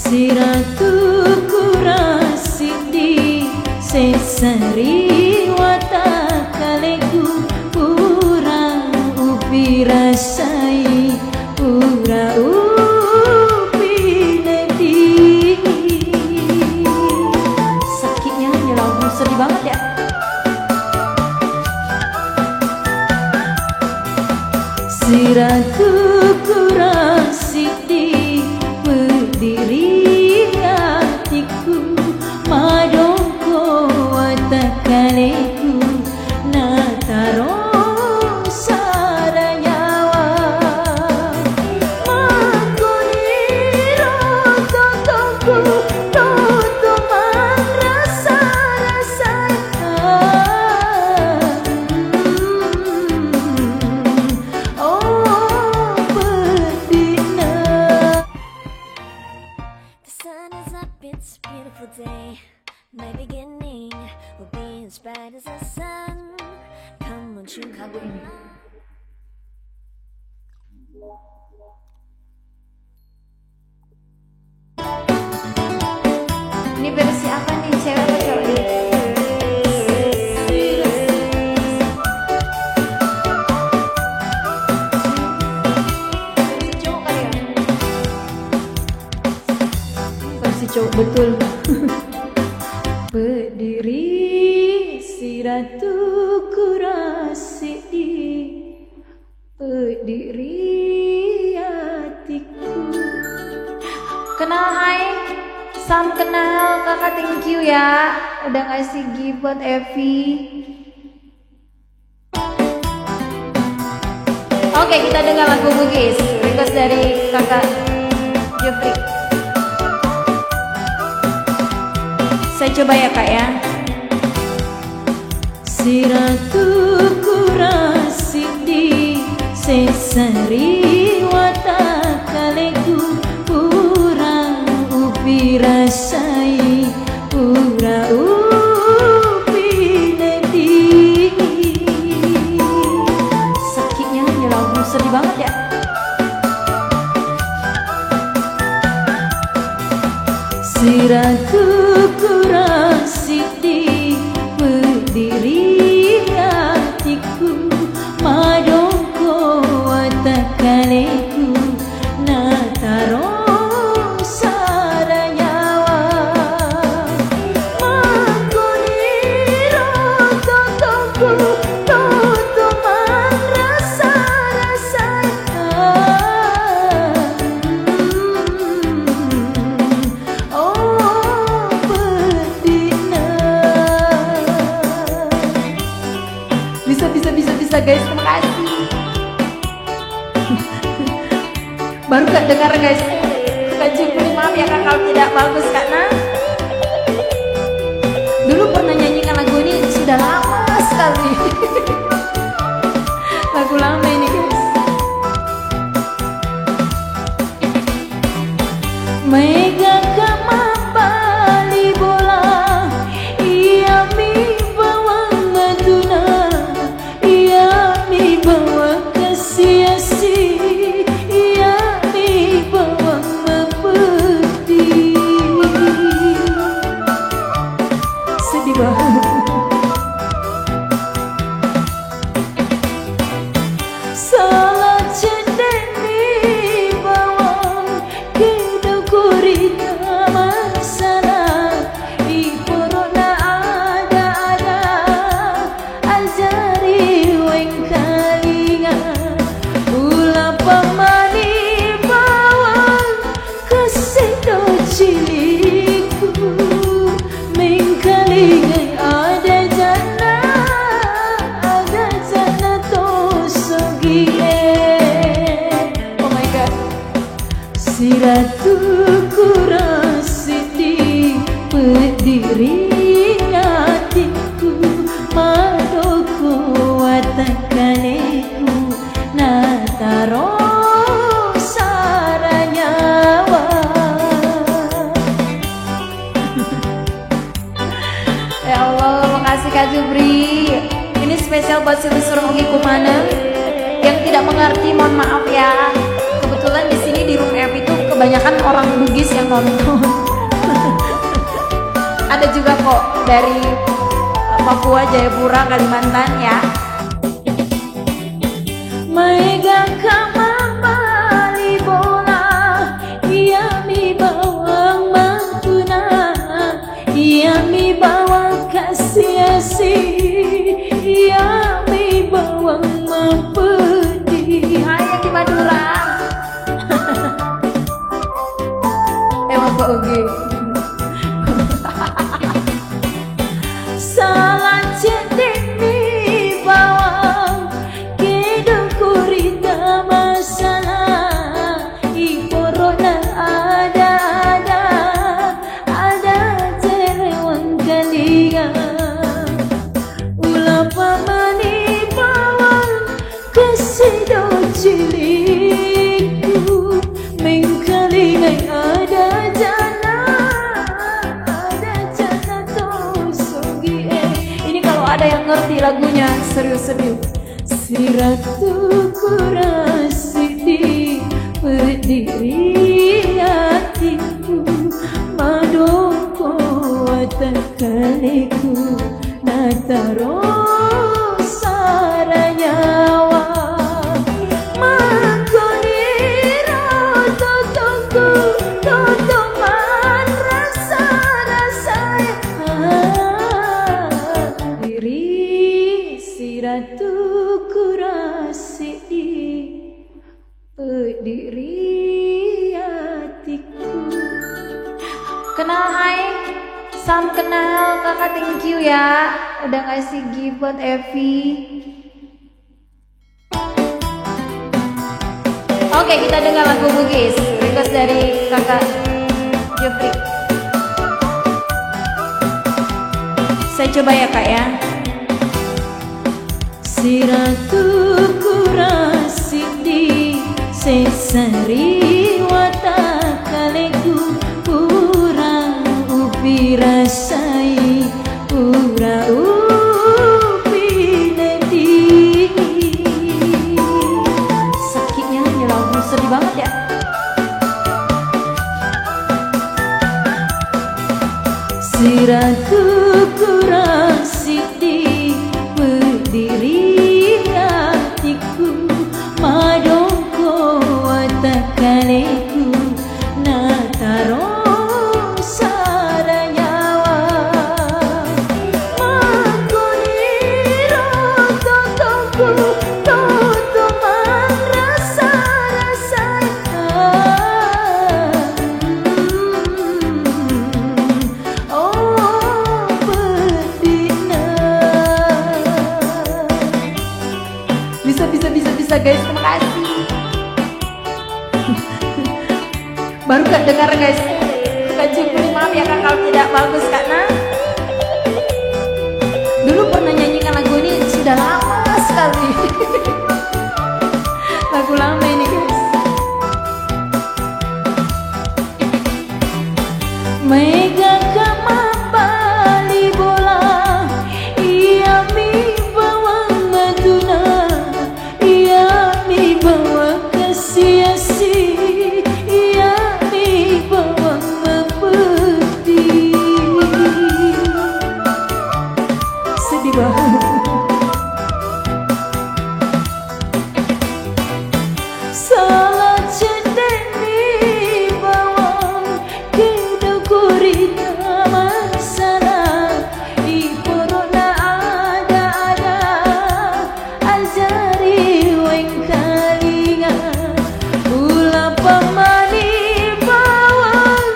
Siratu kurasidi sesari watakaleku urang upi rasai ura upi ledi. Sakitnya nyelau sedih banget ya. Siratu kurasidi berdiri hatiku madongko watakaleku nataro saranyawa makuniro totoku totoman rasa-rasa oh bedina. The sun is up, it's a beautiful day. My beginning will be as bright as the sun. Come on, you Lagu ini versi apa nih, cewek atau cowok nih? Versi cowok kali ya? Versi cowok betul. Berdiri siratu kurasidi berdiri hatiku. Kenal, hai Sam, kenal kakak, thank you ya udah ngasih gift buat Evi. Oke, kita dengar lagu Bugis request dari kakak Jeffrey. Saya coba ya kak ya. Siratu kurasidi sesari watakaleku urang upi rasai ura upi ledi. Sakitnya nyelau sedih banget ya. Siratu kurasidi berdiri hatiku madongko watakaleku nataro saranyawa makuniro totoku totoman rasa-rasa oh bedina. Bisa guys, terima kasih. Baru gak dengar guys. Kak Jupri, maaf ya kak kalau tidak bagus karena dulu pernah nyanyikan lagu ini sudah lama sekali. Lagu lama ini guys. Mega kamapali bola iya mi bawang maduna iya mi bawang kasiasi iya mi bawang mepeti. Sedih banget. Salah cendek mi bawang kena kurita masalah iporona ada ajari weng kalinga ula pamani bawang kesedo ciliku mengkalinga ada jana to sogie. Oh my god. Siratu kurasidi berdiri hatiku madoko watakaleku nataro saranyawa. Ya Allah, makasih Kak Jubri. Ini spesial buat Silisur Mugi Kumana yang tidak mengerti, mohon maaf ya. Kebetulan di sini di room F itu kebanyakan orang Bugis yang nonton. Ada juga kok dari Papua, Jayapura, Kalimantan ya. Mega kama bali bola, ia mi bawang mantuna, ia mi bawang kasiasi, ia mi bawang mempedi. Hai di Madura. Bapak Oge. Salah cetek di bawang kedung kurita masalah iporona ada cerewang kaliga ulah pamani bawang kesido ciliku mengkalingai ada jana tosogi. Ini kalau ada yang ngerti lagunya serius-serius. Si ratu kurasi di berdiri hatiku madoko watakaliku nataro saranyawa makoniro totoku totoman rasa-rasa diri si ratu kurasi berdiri hatiku. Kenal hai, Sam kenal, kakak thank you ya udah ngasih gift buat Evi. Oke, kita dengar lagu Bugis request dari kakak Jepri. Saya coba ya kak ya. Si ratu kurasi di sesari watakaleku pura upi rasai pura upi ledi. Sakitnya ini lagu sedih banget ya. Si ratu kurasi di berdiri hatiku madongko watakaleku nataro saranyawa makoniro totoku totoman rasa-rasa oh bedina. Bisa guys, terima kasih. Baru gak dengar guys. Kak Jepri maaf ya kak kalau tidak bagus karena dulu pernah nyanyikan lagu ini sudah lama sekali. Lagu lama ini guys. Mega kama bali bola, ia mi bawang maduna, ia mi bawang kasiasi, ia mi bawang mempedi. Sedih banget. Salah cetek di bawang kedung kurita masalah iporona ada azari weng kalinga ulah pamani bawang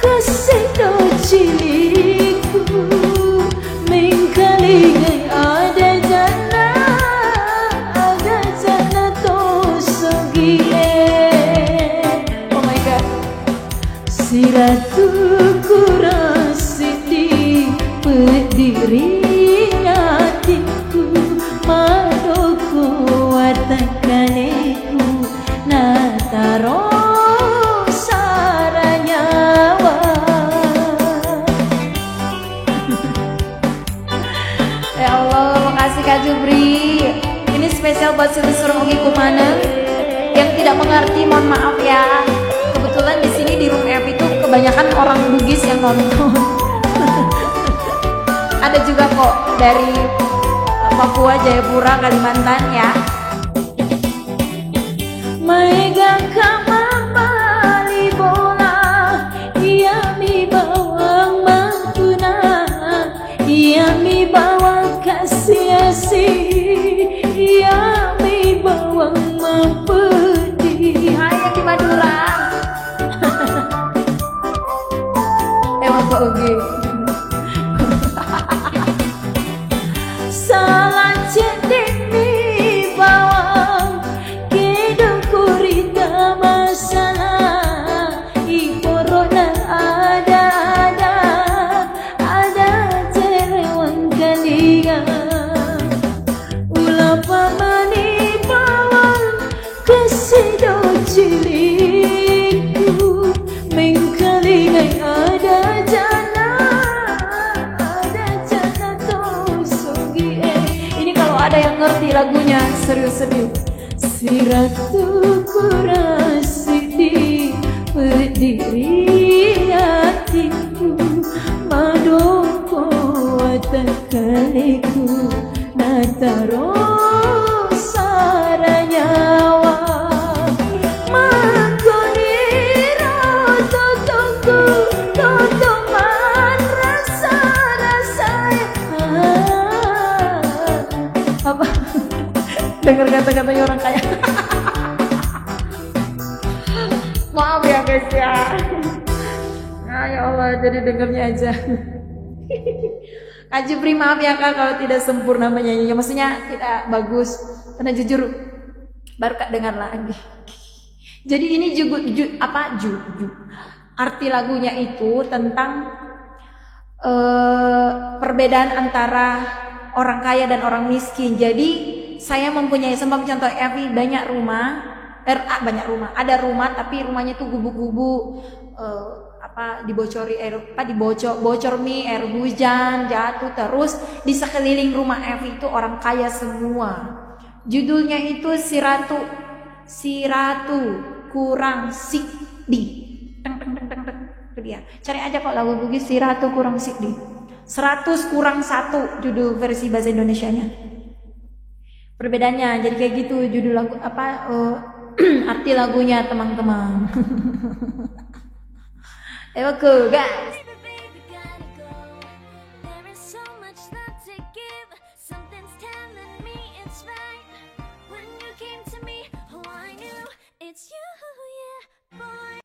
kesedo ciliku mengkalingai ada jana tosogi. Oh my god. Si ratu kurasi di berdiri hatiku madoko watakaleku nataro saranyawa. Ya Allah, makasih Kak Jupri. Ini spesial buat seluruh Ogi Kumana yang tidak mengerti, mohon maaf ya. Kebetulan di kebanyakan orang Bugis yang nonton. Ada juga kok dari Papua, Jayapura, Kalimantan ya. Megang kamar bali bola, ia mi bawang mangkuna, ia mi bawang kasiasi, ia mi bawang mempedi. Hai yang di Madura. Bapak Ogi. Salah cedek mi bawang, kidung kurita masalah, corona ada cerewang kaliga, ulah pamani bawang kesido ciliku, mengkalingai ada jana tosogi. Ini kalau ada yang ngerti lagunya serius-serius. Si ratu kurasi berdiri hatiku, madoko watakaliku nataro saranyawa. Apa? Dengar kata-katanya orang kaya. Maaf ya guys ya. Nah, ya Allah, jadi dengarnya aja. Kak Jupri maaf ya Kak kalau tidak sempurna menyanyinya. Maksudnya tidak bagus. Karena jujur baru Kak dengar lagi. Jadi ini arti lagunya itu tentang perbedaan antara orang kaya dan orang miskin. Jadi saya mempunyai sembah contoh Evi banyak rumah, ada rumah tapi rumahnya tuh gubuk-gubuk, bocor mie, air hujan jatuh, terus di sekeliling rumah Evi itu orang kaya semua. Judulnya itu si ratu kurang sikdi. Itu dia. Cari aja kok lagu Bugis si ratu kurang sikdi. 100 kurang 1 judul versi bahasa Indonesianya. Perbedaannya jadi kayak gitu judul lagu arti lagunya teman-teman. Oke guys.